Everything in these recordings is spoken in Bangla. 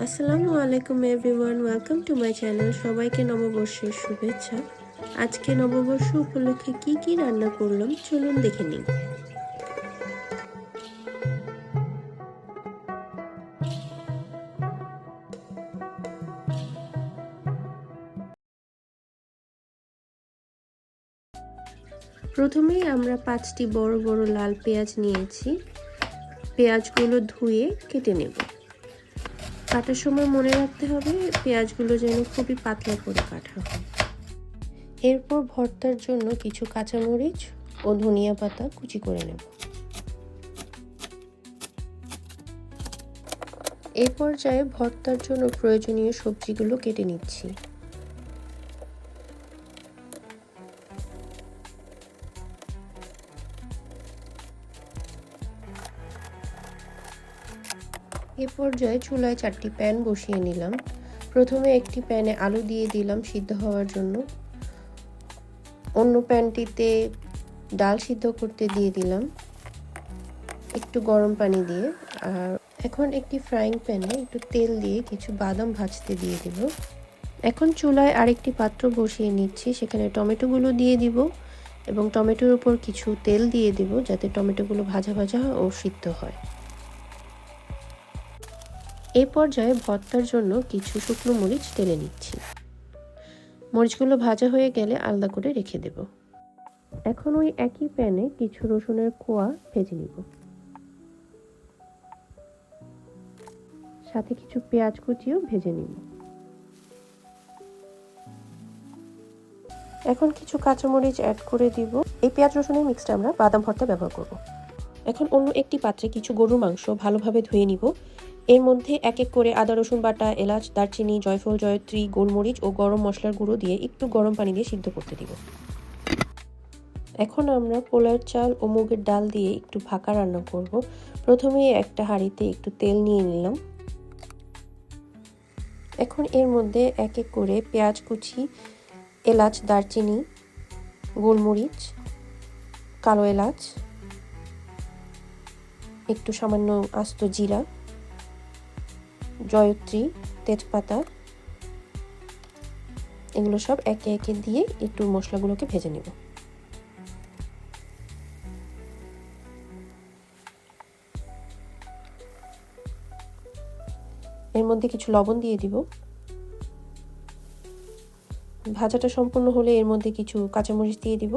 আসসালামু আলাইকুম everyone, welcome to my channel. সবাইকে নববর্ষের শুভেচ্ছা। আজকে নববর্ষ উপলক্ষে কি কি রান্না করলাম চলুন দেখে নিই। প্রথমেই আমরা 5টি বড় বড় লাল পেঁয়াজ নিয়েছি। পেঁয়াজগুলো ধুয়ে কেটে নেব। কাটার সময় মনে রাখতে হবে পেঁয়াজগুলো যেন খুবই পাতলা করে কাটা হয়। এরপর ভর্তার জন্য কিছু কাঁচামরিচ ও ধনিয়া পাতা কুচি করে নেব। এই পর্যায়ে ভর্তার জন্য প্রয়োজনীয় সবজিগুলো কেটে নিচ্ছি। এ পর্যায়ে চুলায় 4টি প্যান বসিয়ে নিলাম। প্রথমে একটি প্যানে আলু দিয়ে দিলাম সিদ্ধ হওয়ার জন্য। অন্য প্যানটিতে ডাল সিদ্ধ করতে দিয়ে দিলাম একটু গরম পানি দিয়ে। আর এখন একটি ফ্রাইং প্যানে একটু তেল দিয়ে কিছু বাদাম ভাজতে দিয়ে দিব। এখন চুলায় আরেকটি পাত্র বসিয়ে নিচ্ছি, সেখানে টমেটোগুলো দিয়ে দিব এবং টমেটোর উপর কিছু তেল দিয়ে দিব যাতে টমেটোগুলো ভাজা ভাজা ও সিদ্ধ হয়। এই পর্যায়ে ভর্তার জন্য কিছু শুকনো মরিচ ঢেলে নিচ্ছি। মরিচগুলো ভাজা হয়ে গেলে আলাদা করে রেখে দেব। এখন ওই একই প্যানে কিছু রসুনের কোয়া ভেজে নিব, সাথে কিছু পেঁয়াজ কুচিও ভেজে নিব। এখন কিছু কাঁচামরিচ অ্যাড করে দিব। এই পেঁয়াজ রসুনের মিক্সটা আমরা বাদাম ভর্তা ব্যবহার করব। এখন অন্য একটি পাত্রে কিছু গরুর মাংস ভালোভাবে ধুয়ে নিব। এর মধ্যে এক এক করে আদা রসুন বাটা, এলাচ, দারচিনি, জয়ফল, জয়ত্রী, গোলমরিচ ও গরম মশলার গুঁড়ো দিয়ে একটু গরম পানি দিয়ে সিদ্ধ করতে দিব। এখন আমরা পোলার চাল ও মুগের ডাল দিয়ে একটু ভাকা রান্না করব। প্রথমে একটা হাঁড়িতে একটু তেল নিয়ে নিলাম। এখন এর মধ্যে এক এক করে পেঁয়াজ কুচি, এলাচ, দারচিনি, গোলমরিচ, কালো এলাচ, একটু সামান্য আস্ত জিরা, জয়ত্রী, তেজপাতা, এগুলো সব একে একে দিয়ে একটু মশলাগুলোকে ভেজে নেব। এর মধ্যে কিছু লবণ দিয়ে দিব। ভাজাটা সম্পূর্ণ হলে এর মধ্যে কিছু কাঁচামরিচ দিয়ে দিব।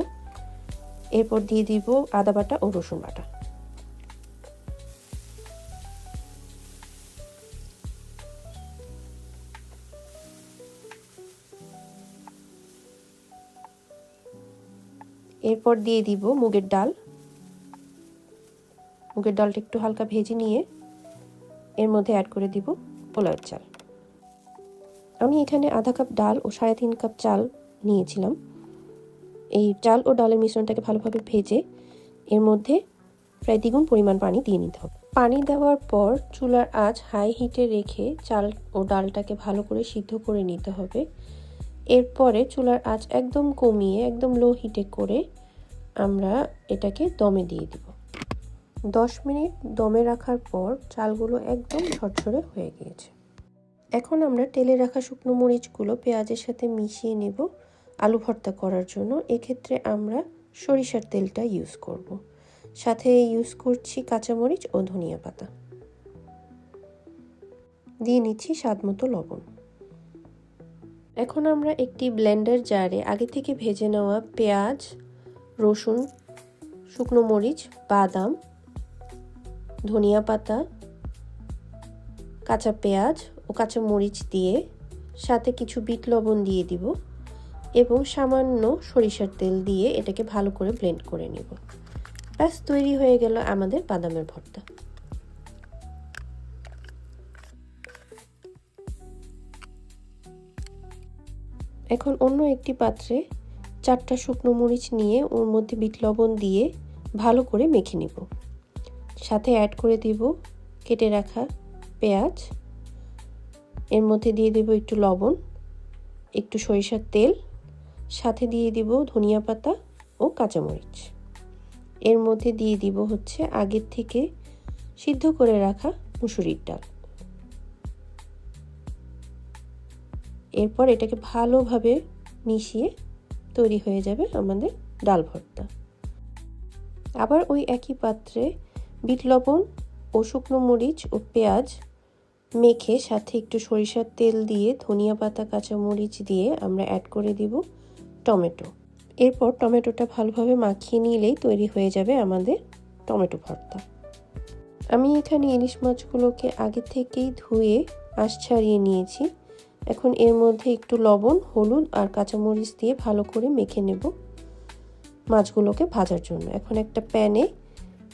এরপর দিয়ে দিব আদা বাটা ও রসুন বাটা। এরপর দিয়ে দিব মুগের ডাল। মুগের ডালটা একটু হালকা ভেজে নিয়ে এর মধ্যে অ্যাড করে দিব পোলাওয়ের চাল। আমি এখানে আধা কাপ ডাল ও 3.5 কাপ চাল নিয়েছিলাম। এই চাল ও ডালের মিশ্রণটাকে ভালোভাবে ভেজে এর মধ্যে প্রায় দ্বিগুণ পরিমাণ পানি দিয়ে নিতে হবে। পানি দেওয়ার পর চুলার আঁচ হাই হিটে রেখে চাল ও ডালটাকে ভালো করে সিদ্ধ করে নিতে হবে। এরপরে চুলার আঁচ একদম কমিয়ে একদম লো হিটে করে আমরা এটাকে দমে দিয়ে দিব। 10 মিনিট দমে রাখার পর চালগুলো একদম ঝরঝরে হয়ে গিয়েছে। এখন আমরা তেলে রাখা শুকনো মরিচগুলো পেঁয়াজের সাথে মিশিয়ে নেব আলু ভর্তা করার জন্য। এক্ষেত্রে আমরা সরিষার তেলটা ইউজ করব। সাথে ইউজ করছি কাঁচামরিচ ও ধনিয়া পাতা। দিয়ে নিচ্ছি স্বাদ মতো লবণ। এখন আমরা একটি ব্লেন্ডার জারে আগে থেকে ভেজে নেওয়া পেঁয়াজ, রসুন, শুকনো মরিচ, বাদাম, ধনিয়া পাতা, কাঁচা পেঁয়াজ ও কাঁচা মরিচ দিয়ে সাথে কিছু বিট লবণ দিয়ে দিব এবং সামান্য সরিষার তেল দিয়ে এটাকে ভালো করে ব্লেন্ড করে নিব। ব্যাস তৈরি হয়ে গেল আমাদের বাদামের ভর্তা। এখন অন্য একটি পাত্রে 4টা শুকনো মরিচ নিয়ে ওর মধ্যে বিট লবণ দিয়ে ভালো করে মেখে নিব। সাথে অ্যাড করে দিব কেটে রাখা পেঁয়াজ। এর মধ্যে দিয়ে দেব একটু লবণ, একটু সরিষার তেল, সাথে দিয়ে দিব ধনিয়া পাতা ও কাঁচামরিচ। এর মধ্যে দিয়ে দিব হচ্ছে আগের থেকে সিদ্ধ করে রাখা মুসুরির ডাল। এরপর এটাকে ভালোভাবে মিশিয়ে তৈরি হয়ে যাবে আমাদের ডাল ভর্তা। আবার ওই একই পাত্রে বিট লবণ ও শুকনো মরিচ ও পেঁয়াজ মেখে সাথে একটু সরিষার তেল দিয়ে ধনিয়া পাতা কাঁচা মরিচ দিয়ে আমরা অ্যাড করে দিব টমেটো। এরপর টমেটোটা ভালোভাবে মাখিয়ে নিলেই তৈরি হয়ে যাবে আমাদের টমেটো ভর্তা। আমি এখানে ইলিশ মাছগুলোকে আগে থেকেই ধুয়ে আঁশ ছাড়িয়ে নিয়েছি। এখন এর মধ্যে একটু লবণ, হলুদ আর কাঁচামরিচ দিয়ে ভালো করে মেখে নেব মাছগুলোকে ভাজার জন্য। এখন একটা প্যানে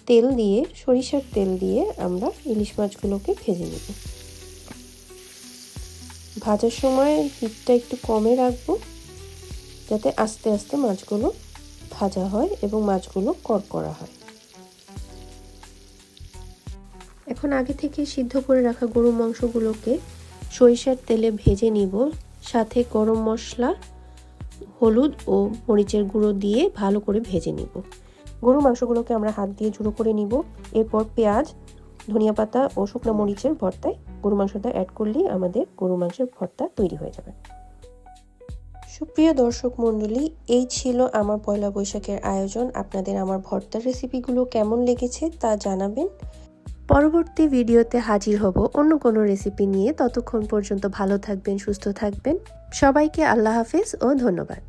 তেল দিয়ে, সরিষার তেল দিয়ে আমরা ইলিশ মাছগুলোকে ভেজে নেব। ভাজার সময় হিটটা একটু কমে রাখবো যাতে আস্তে আস্তে মাছগুলো ভাজা হয় এবং মাছগুলো করকরা হয়। এখন আগে থেকে সিদ্ধ করে রাখা গরুর মাংসগুলোকে সরিষার তেলে ভেজে নিব, সাথে গরম মশলা, হলুদ ও মরিচের গুঁড়ো দিয়ে ভালো করে ভেজে নিব। গরুর মাংসগুলোকে আমরা হাত দিয়ে ঝুড়ো করে নিব। এরপর পেঁয়াজ, ধনিয়া পাতা ও শুকনো মরিচের ভর্তায় গরুর মাংসটা অ্যাড করলেই আমাদের গরুর মাংসের ভর্তা তৈরি হয়ে যাবে। সুপ্রিয় দর্শক মণ্ডলী, এই ছিল আমার পয়লা বৈশাখের আয়োজন। আপনাদের আমার ভর্তার রেসিপিগুলো কেমন লেগেছে তা জানাবেন। পরবর্তী ভিডিওতে হাজির হব অন্য কোনো রেসিপি নিয়ে। ততক্ষণ পর্যন্ত ভালো থাকবেন, সুস্থ থাকবেন। সবাইকে আল্লাহ হাফেজ ও ধন্যবাদ।